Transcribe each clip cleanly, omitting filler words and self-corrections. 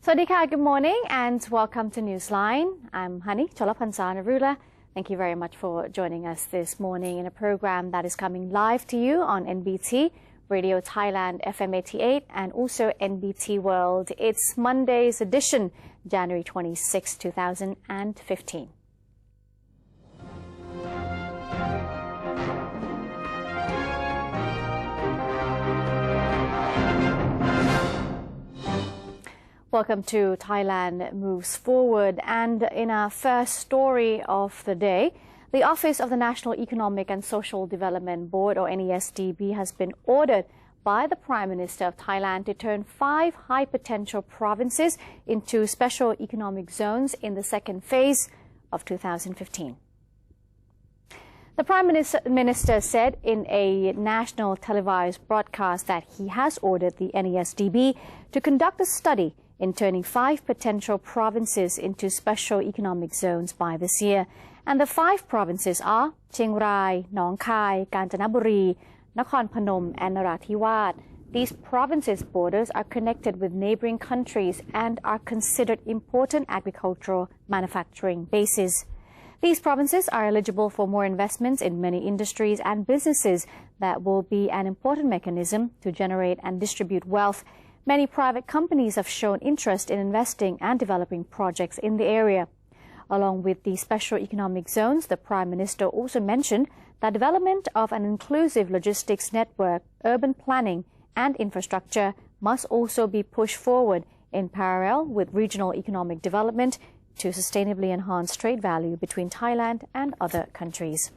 Swadika, good morning and welcome to Newsline. I'm Hani Cholapansanarula. Thank you very much for joining us this morning in a program that is coming live to you on NBT, Radio Thailand FM 88 and also NBT World. It's Monday's edition, January 26, 2015. Welcome to Thailand Moves Forward, and in our first story of the day, the Office of the National Economic and Social Development Board, or NESDB, has been ordered by the Prime Minister of Thailand to turn 5 high-potential provinces into special economic zones in the second phase of 2015. The Prime Minister said in a national televised broadcast that he has ordered the NESDB to conduct a study in turning 5 potential provinces into special economic zones by this year. And the 5 provinces are Chiang Rai, Nong Khai, Kanchanaburi, Nakhon Phanom and Narathiwat. These provinces' borders are connected with neighboring countries and are considered important agricultural manufacturing bases. These provinces are eligible for more investments in many industries and businesses that will be an important mechanism to generate and distribute wealth. Many private companies have shown interest in investing and developing projects in the area. Along with the special economic zones, the Prime Minister also mentioned that development of an inclusive logistics network, urban planning and infrastructure must also be pushed forward in parallel with regional economic development to sustainably enhance trade value between Thailand and other countries.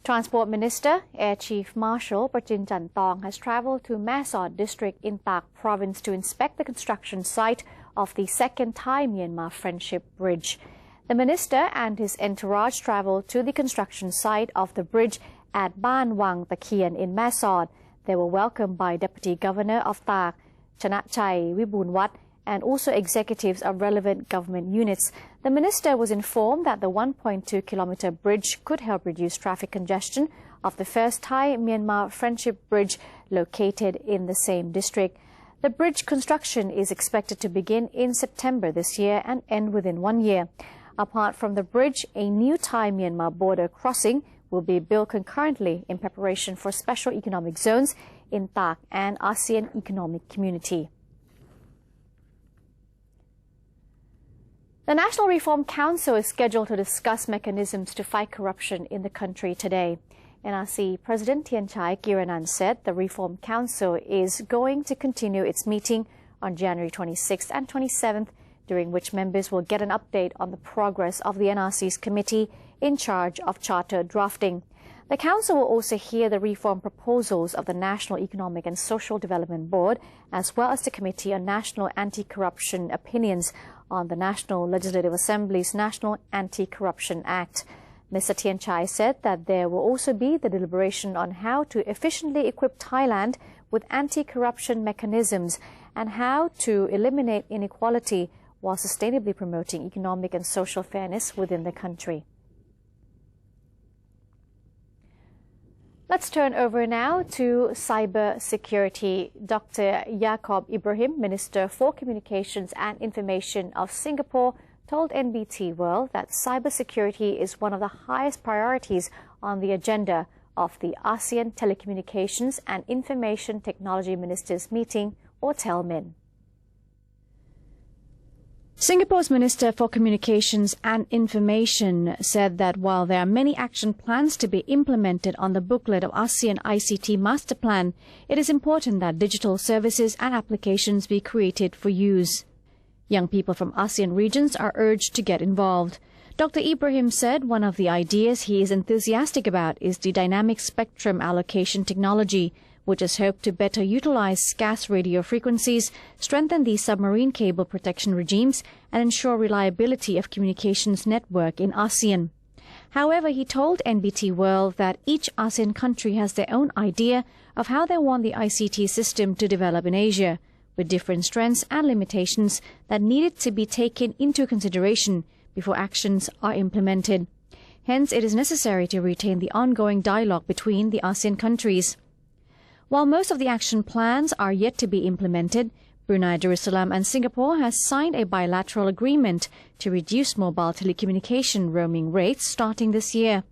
Transport Minister, Air Chief Marshal Prachin Chantong has travelled to Mae Sot district in Tak province to inspect the construction site of the second Thai-Myanmar Friendship Bridge. The minister and his entourage travelled to the construction site of the bridge at Ban Wang Takien in Mae Sot. They were welcomed by Deputy Governor of Tak, Chanachai Wibunwat, and also executives of relevant government units. The minister was informed that the 1.2-kilometre bridge could help reduce traffic congestion of the first Thai-Myanmar Friendship Bridge located in the same district. The bridge construction is expected to begin in September this year and end within 1 year. Apart from the bridge, a new Thai-Myanmar border crossing will be built concurrently in preparation for special economic zones in Tak and ASEAN Economic Community. The National Reform Council is scheduled to discuss mechanisms to fight corruption in the country today. NRC President Thien Chai Kiranan said the Reform Council is going to continue its meeting on January 26th and 27th, during which members will get an update on the progress of the NRC's committee in charge of charter drafting. The Council will also hear the reform proposals of the National Economic and Social Development Board, as well as the Committee on National Anti-Corruption Opinions on the National Legislative Assembly's National Anti-Corruption Act. Mr. Thien Chai said that there will also be the deliberation on how to efficiently equip Thailand with anti-corruption mechanisms and how to eliminate inequality while sustainably promoting economic and social fairness within the country. Let's turn over now to cybersecurity. Dr. Yaacob Ibrahim, Minister for Communications and Information of Singapore, told NBT World that cybersecurity is one of the highest priorities on the agenda of the ASEAN Telecommunications and Information Technology Ministers meeting, or TELMIN. Singapore's Minister for Communications and Information said that while there are many action plans to be implemented on the booklet of ASEAN ICT Master Plan, it is important that digital services and applications be created for use. Young people from ASEAN regions are urged to get involved. Dr. Ibrahim said one of the ideas he is enthusiastic about is the dynamic spectrum allocation technology, which is hoped to better utilize scarce radio frequencies, strengthen the submarine cable protection regimes, and ensure reliability of communications network in ASEAN. However, he told NBT World that each ASEAN country has their own idea of how they want the ICT system to develop in Asia, with different strengths and limitations that needed to be taken into consideration before actions are implemented. Hence, it is necessary to retain the ongoing dialogue between the ASEAN countries. While most of the action plans are yet to be implemented, Brunei Darussalam and Singapore has signed a bilateral agreement to reduce mobile telecommunication roaming rates starting this year.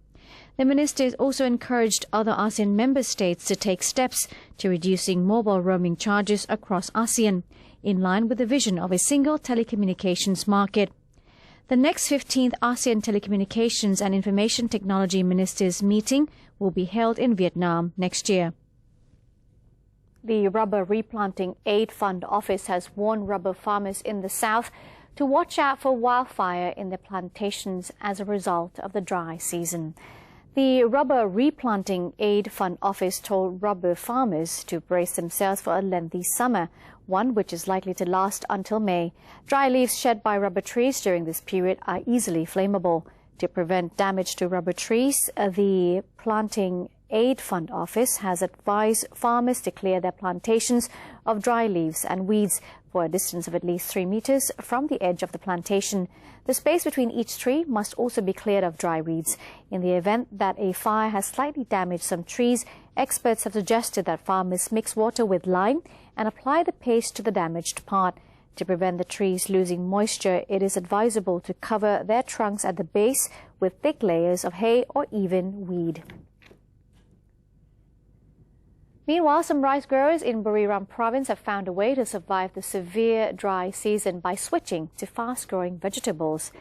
The ministers also encouraged other ASEAN member states to take steps to reducing mobile roaming charges across ASEAN, in line with the vision of a single telecommunications market. The next 15th ASEAN Telecommunications and Information Technology Ministers meeting will be held in Vietnam next year. The Rubber Replanting Aid Fund Office has warned rubber farmers in the south to watch out for wildfire in their plantations as a result of the dry season. The Rubber Replanting Aid Fund Office told rubber farmers to brace themselves for a lengthy summer, one which is likely to last until May. Dry leaves shed by rubber trees during this period are easily flammable. To prevent damage to rubber trees, the Planting Aid Fund Office has advised farmers to clear their plantations of dry leaves and weeds for a distance of at least 3 meters from the edge of the plantation. The space between each tree must also be cleared of dry weeds. In the event that a fire has slightly damaged some trees, experts have suggested that farmers mix water with lime and apply the paste to the damaged part. To prevent the trees losing moisture, it is advisable to cover their trunks at the base with thick layers of hay or even weed. Meanwhile, some rice growers in Buriram province have found a way to survive the severe dry season by switching to fast-growing vegetables.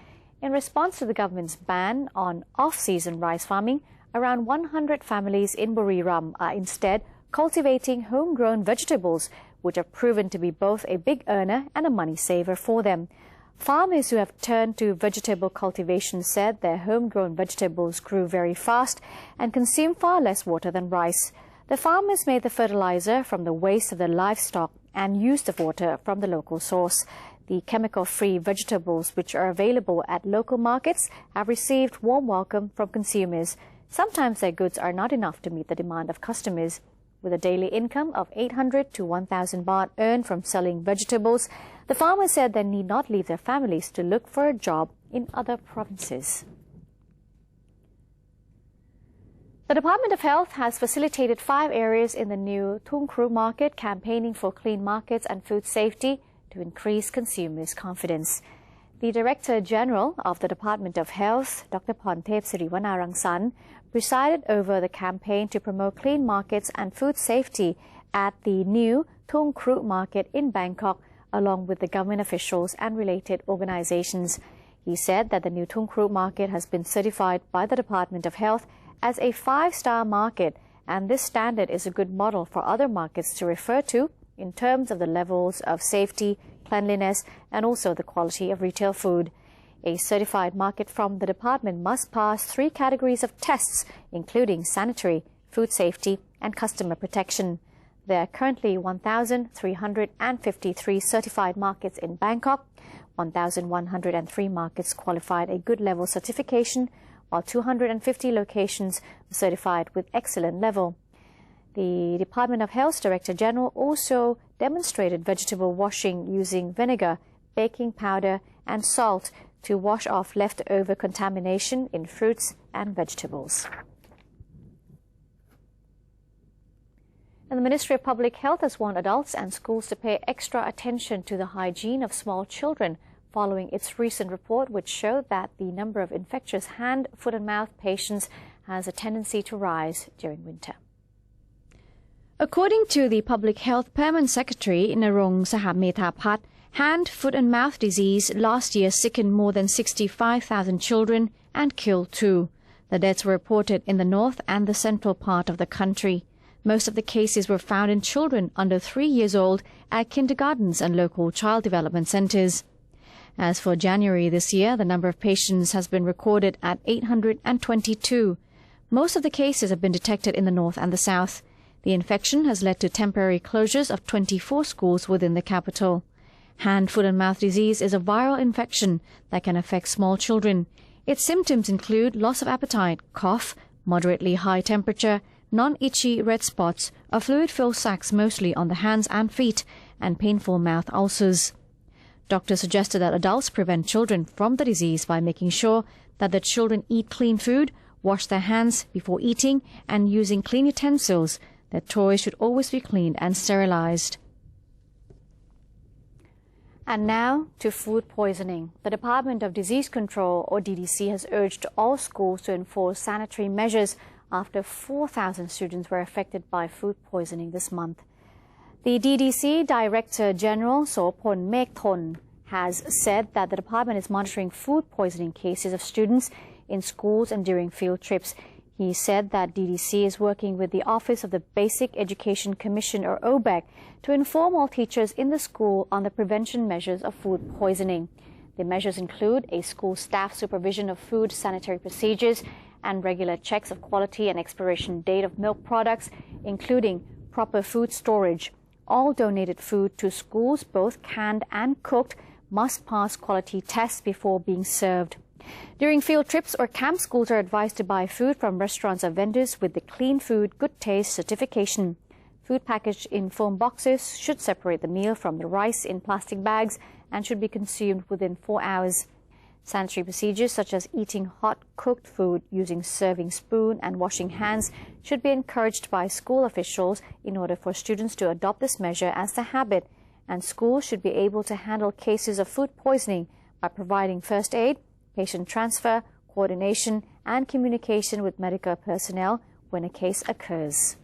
In response to the government's ban on off-season rice farming, around 100 families in Buriram are instead cultivating homegrown vegetables, which have proven to be both a big earner and a money saver for them. Farmers who have turned to vegetable cultivation said their homegrown vegetables grew very fast and consume far less water than rice. The farmers made the fertilizer from the waste of their livestock and used the water from the local source. The chemical-free vegetables, which are available at local markets, have received warm welcome from consumers. Sometimes their goods are not enough to meet the demand of customers. With a daily income of 800 to 1,000 baht earned from selling vegetables, the farmers said they need not leave their families to look for a job in other provinces. The Department of Health has facilitated 5 areas in the new Thung Kru market campaigning for clean markets and food safety to increase consumers' confidence. The Director General of the Department of Health, Dr. Pontep Siriwanarangsan, presided over the campaign to promote clean markets and food safety at the new Thung Kru market in Bangkok, along with the government officials and related organizations. He said that the new Thung Kru market has been certified by the Department of Health as a 5-star market, and this standard is a good model for other markets to refer to in terms of the levels of safety, cleanliness, and also the quality of retail food. A certified market from the department must pass 3 categories of tests, including sanitary, food safety, and customer protection. There are currently 1,353 certified markets in Bangkok. 1,103 markets qualified a good level certification, while 250 locations were certified with excellent level. The Department of Health's Director General also demonstrated vegetable washing using vinegar, baking powder, and salt to wash off leftover contamination in fruits and vegetables. And the Ministry of Public Health has warned adults and schools to pay extra attention to the hygiene of small children following its recent report, which showed that the number of infectious hand, foot and mouth patients has a tendency to rise during winter. According to the Public Health Permanent Secretary Narong Sahamethapat, hand, foot and mouth disease last year sickened more than 65,000 children and killed 2. The deaths were reported in the north and the central part of the country. Most of the cases were found in children under 3 years old at kindergartens and local child development centres. As for January this year, the number of patients has been recorded at 822. Most of the cases have been detected in the north and the south. The infection has led to temporary closures of 24 schools within the capital. Hand, foot and mouth disease is a viral infection that can affect small children. Its symptoms include loss of appetite, cough, moderately high temperature, non-itchy red spots, or fluid-filled sacs mostly on the hands and feet, and painful mouth ulcers. Doctors suggested that adults prevent children from the disease by making sure that the children eat clean food, wash their hands before eating, and using clean utensils. Their toys should always be cleaned and sterilized. And now to food poisoning. The Department of Disease Control, or DDC, has urged all schools to enforce sanitary measures after 4,000 students were affected by food poisoning this month. The DDC Director General Sopon Mekthon has said that the department is monitoring food poisoning cases of students in schools and during field trips. He said that DDC is working with the Office of the Basic Education Commission, or OBEC, to inform all teachers in the school on the prevention measures of food poisoning. The measures include a school staff supervision of food sanitary procedures and regular checks of quality and expiration date of milk products, including proper food storage. All donated food to schools, both canned and cooked, must pass quality tests before being served. During field trips or camp, schools are advised to buy food from restaurants or vendors with the Clean Food, Good Taste certification. Food packaged in foam boxes should separate the meal from the rice in plastic bags and should be consumed within 4 hours. Sanitary procedures such as eating hot cooked food, using serving spoon and washing hands should be encouraged by school officials in order for students to adopt this measure as a habit, and schools should be able to handle cases of food poisoning by providing first aid, patient transfer, coordination and communication with medical personnel when a case occurs.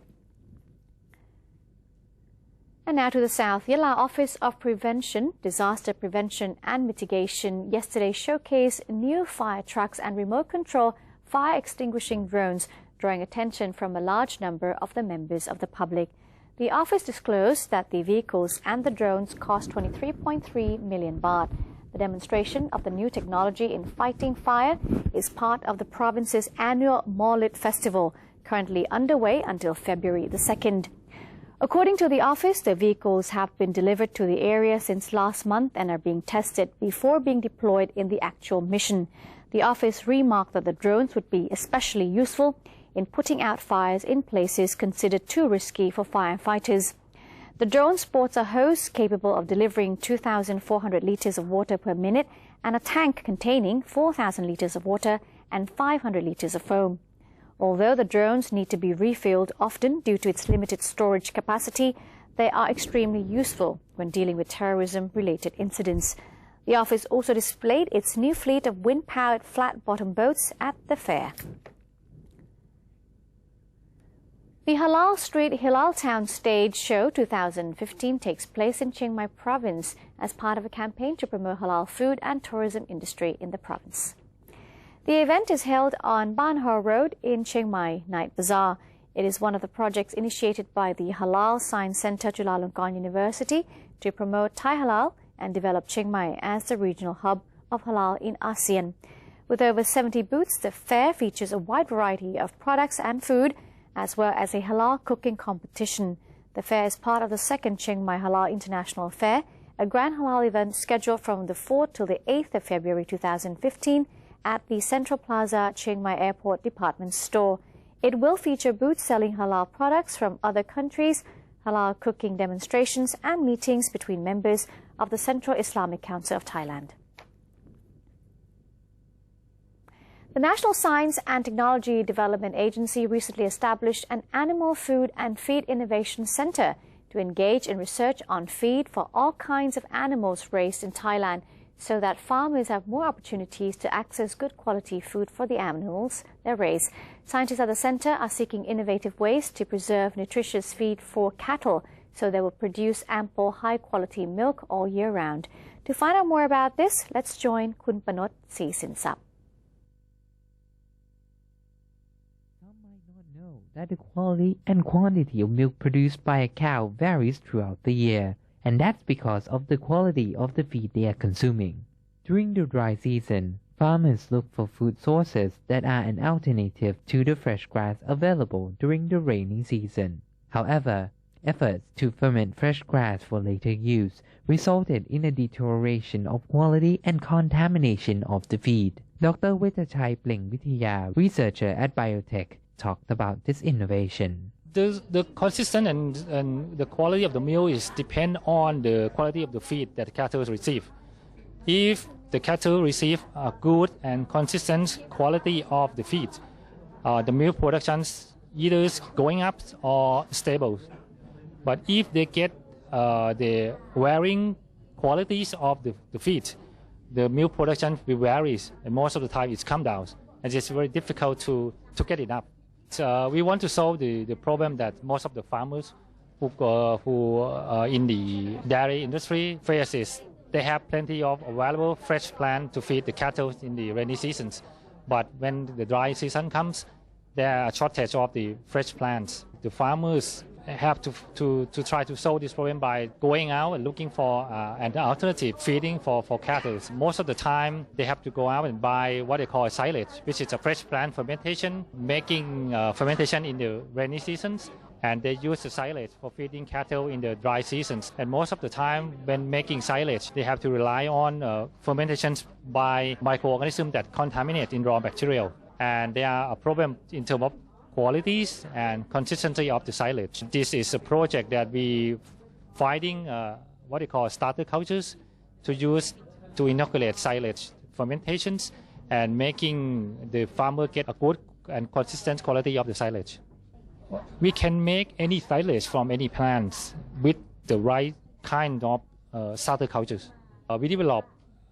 And now to the south. Halal Office of Prevention, Disaster Prevention and Mitigation yesterday showcased new fire trucks and remote control fire extinguishing drones, drawing attention from a large number of the members of the public. The office disclosed that the vehicles and the drones cost 23.3 million baht. The demonstration of the new technology in fighting fire is part of the province's annual Maulid festival, currently underway until February the 2nd. According to the office, the vehicles have been delivered to the area since last month and are being tested before being deployed in the actual mission. The office remarked that the drones would be especially useful in putting out fires in places considered too risky for firefighters. The drone sports a hose capable of delivering 2,400 liters of water per minute and a tank containing 4,000 liters of water and 500 liters of foam. Although the drones need to be refilled often due to its limited storage capacity, they are extremely useful when dealing with terrorism-related incidents. The office also displayed its new fleet of wind-powered flat-bottom boats at the fair. The Halal Street Halal Town Stage Show 2015 takes place in Chiang Mai province as part of a campaign to promote halal food and tourism industry in the province. The event is held on Ban Ho Road in Chiang Mai Night Bazaar. It is one of the projects initiated by the Halal Science Center, Chulalongkorn University, to promote Thai halal and develop Chiang Mai as the regional hub of halal in ASEAN. With over 70 booths, the fair features a wide variety of products and food, as well as a halal cooking competition. The fair is part of the second Chiang Mai Halal International Fair, a grand halal event scheduled from the 4th to the 8th of February 2015 at the Central Plaza Chiang Mai Airport Department Store. It will feature booths selling halal products from other countries, halal cooking demonstrations and meetings between members of the Central Islamic Council of Thailand. The National Science and Technology Development Agency recently established an Animal Food and Feed Innovation Center to engage in research on feed for all kinds of animals raised in Thailand, so that farmers have more opportunities to access good quality food for the animals they raise. Scientists at the center are seeking innovative ways to preserve nutritious feed for cattle so they will produce ample high-quality milk all year round. To find out more about this, let's join Kun Panot Sinsap. That the quality and quantity of milk produced by a cow varies throughout the year, and that's because of the quality of the feed they are consuming. During the dry season, farmers look for food sources that are an alternative to the fresh grass available during the rainy season. However, efforts to ferment fresh grass for later use resulted in a deterioration of quality and contamination of the feed. Dr. Wetachai Plengvithaya, researcher at Biotech, talked about this innovation. The consistency and the quality of the milk is depend on the quality of the feed that the cattle receive. If the cattle receive a good and consistent quality of the feed, the milk production either going up or stable. But if they get the varying qualities of the feed, the milk production will vary, and most of the time it's come down, and it's very difficult to get it up. So, we want to solve the problem that most of the farmers who in the dairy industry faces. They have plenty of available fresh plant to feed the cattle in the rainy seasons, but when the dry season comes, there are a shortage of the fresh plants. The farmers have to try to solve this problem by going out and looking for an alternative feeding for cattle. Most of the time, they have to go out and buy what they call silage, which is a fresh plant fermentation, making fermentation in the rainy seasons. And they use the silage for feeding cattle in the dry seasons. And most of the time, when making silage, they have to rely on fermentations by microorganisms that contaminate in raw material. And there are a problem in terms of qualities and consistency of the silage. This is a project that we finding what they call starter cultures to use to inoculate silage fermentations and making the farmer get a good and consistent quality of the silage. We can make any silage from any plants with the right kind of starter cultures. We develop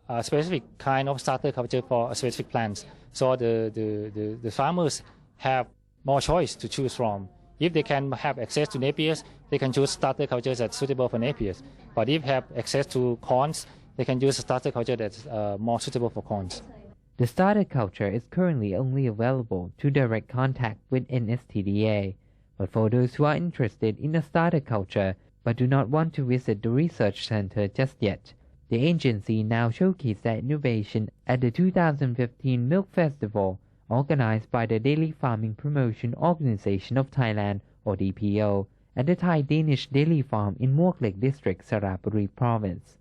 a specific kind of starter culture for specific plants, so the farmers have more choice to choose from. If they can have access to napiers, they can choose starter cultures that's suitable for napiers. But if they have access to corns, they can use a starter culture that's more suitable for corns. The starter culture is currently only available to direct contact with NSTDA. But for those who are interested in a starter culture but do not want to visit the research center just yet, the agency now showcased their innovation at the 2015 Milk Festival organized by the Dairy Farming Promotion Organization of Thailand, or DPO, at the Thai Danish Dairy Farm in Muak Lek District, Saraburi Province.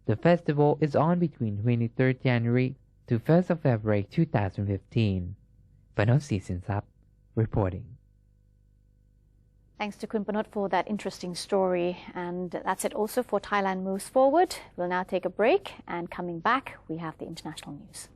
The festival is on between 23rd January to 1st of February 2015. Panot Sinsap reporting. Thanks to Kun Panot for that interesting story. And that's it also for Thailand Moves Forward. We'll now take a break, and coming back, we have the international news.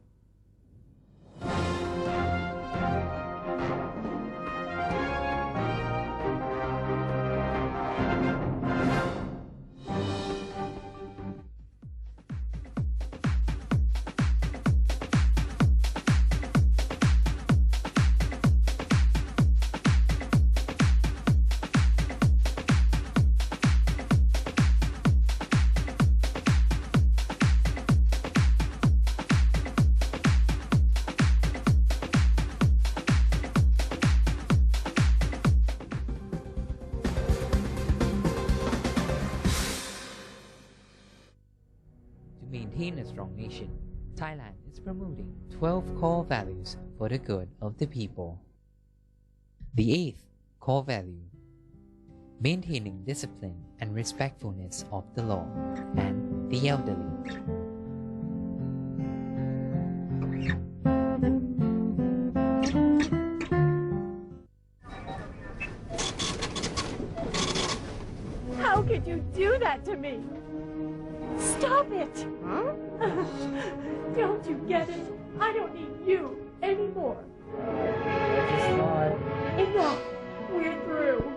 Maintain a strong nation, Thailand is promoting 12 core values for the good of the people. The eighth core value: maintaining discipline and respectfulness of the law and the elderly. How could you do that to me? Stop it! Huh? Don't you get it? I don't need you anymore. Enough! We're through.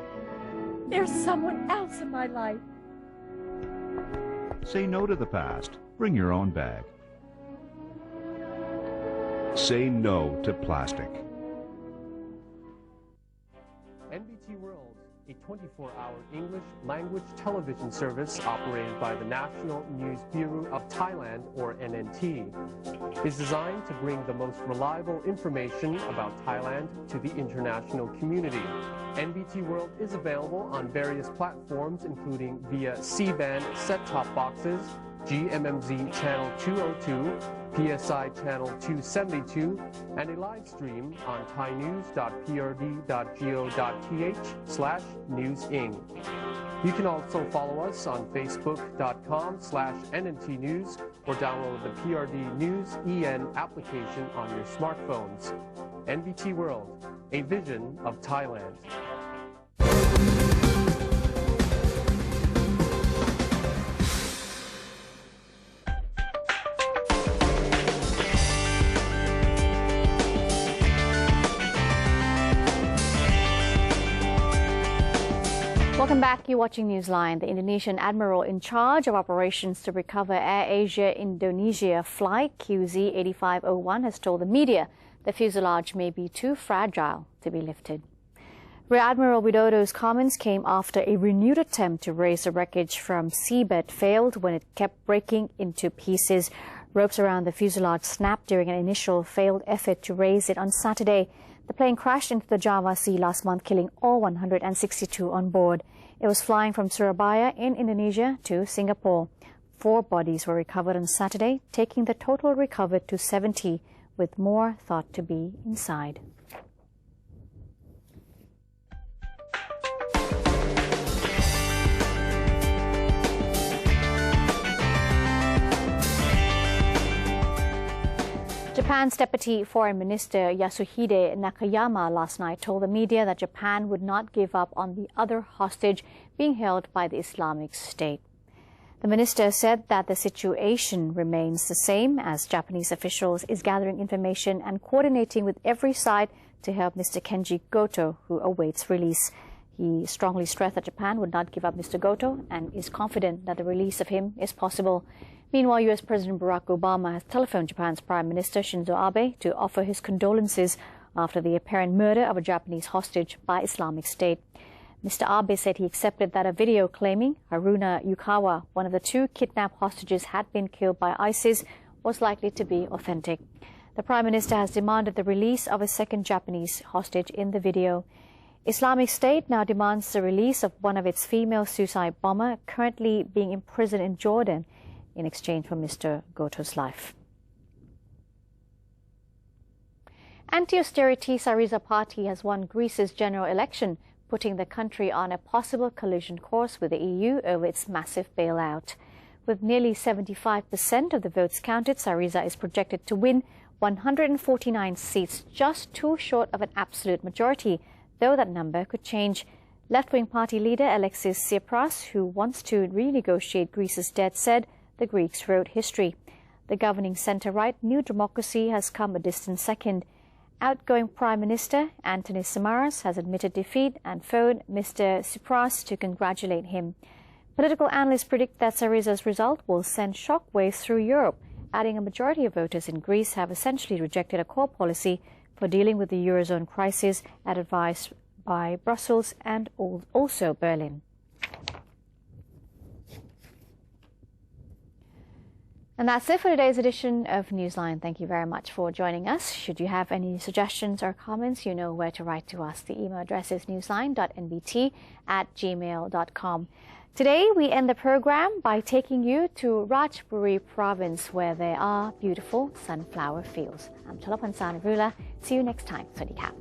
There's someone else in my life. Say no to the past. Bring your own bag. Say no to plastic. NBT World, a 24-hour English language television service operated by the National News Bureau of Thailand, or NNT, is designed to bring the most reliable information about Thailand to the international community. NBT World is available on various platforms, including via C-band set-top boxes, GMMZ Channel 202, PSI Channel 272, and a live stream on thainews.prd.go.th/newsing. You can also follow us on facebook.com/NNT News or download the PRD News EN application on your smartphones. NBT World, a vision of Thailand. Welcome back. You're watching Newsline. The Indonesian admiral in charge of operations to recover Air Asia Indonesia flight QZ8501 has told the media the fuselage may be too fragile to be lifted. Rear Admiral Widodo's comments came after a renewed attempt to raise the wreckage from seabed failed when it kept breaking into pieces. Ropes around the fuselage snapped during an initial failed effort to raise it on Saturday. The plane crashed into the Java Sea last month, killing all 162 on board. It was flying from Surabaya in Indonesia to Singapore. 4 bodies were recovered on Saturday, taking the total recovered to 70, with more thought to be inside. Japan's Deputy Foreign Minister Yasuhide Nakayama last night told the media that Japan would not give up on the other hostage being held by the Islamic State. The minister said that the situation remains the same as Japanese officials is gathering information and coordinating with every side to help Mr. Kenji Goto, who awaits release. He strongly stressed that Japan would not give up Mr. Goto and is confident that the release of him is possible. Meanwhile, U.S. President Barack Obama has telephoned Japan's Prime Minister Shinzo Abe to offer his condolences after the apparent murder of a Japanese hostage by Islamic State. Mr. Abe said he accepted that a video claiming Haruna Yukawa, one of the 2 kidnapped hostages, had been killed by ISIS was likely to be authentic. The Prime Minister has demanded the release of a second Japanese hostage in the video. Islamic State now demands the release of one of its female suicide bomber currently being imprisoned in Jordan in exchange for Mr. Goto's life. Anti-austerity Syriza party has won Greece's general election, putting the country on a possible collision course with the EU over its massive bailout. With nearly 75% of the votes counted, Syriza is projected to win 149 seats, just 2 short of an absolute majority, though that number could change. Left-wing party leader Alexis Tsipras, who wants to renegotiate Greece's debt, said the Greeks wrote history. The governing centre-right New Democracy has come a distant second. Outgoing Prime Minister Antonis Samaras has admitted defeat and phoned Mr. Tsipras to congratulate him. Political analysts predict that Syriza's result will send shockwaves through Europe, adding a majority of voters in Greece have essentially rejected a core policy for dealing with the Eurozone crisis advised by Brussels and also Berlin. And that's it for today's edition of Newsline. Thank you very much for joining us. Should you have any suggestions or comments, you know where to write to us. The email address is newsline.nbt@gmail.com. Today, we end the program by taking you to Ratchaburi province, where there are beautiful sunflower fields. I'm Chalapan Sanarula. See you next time. Sawasdee Krap.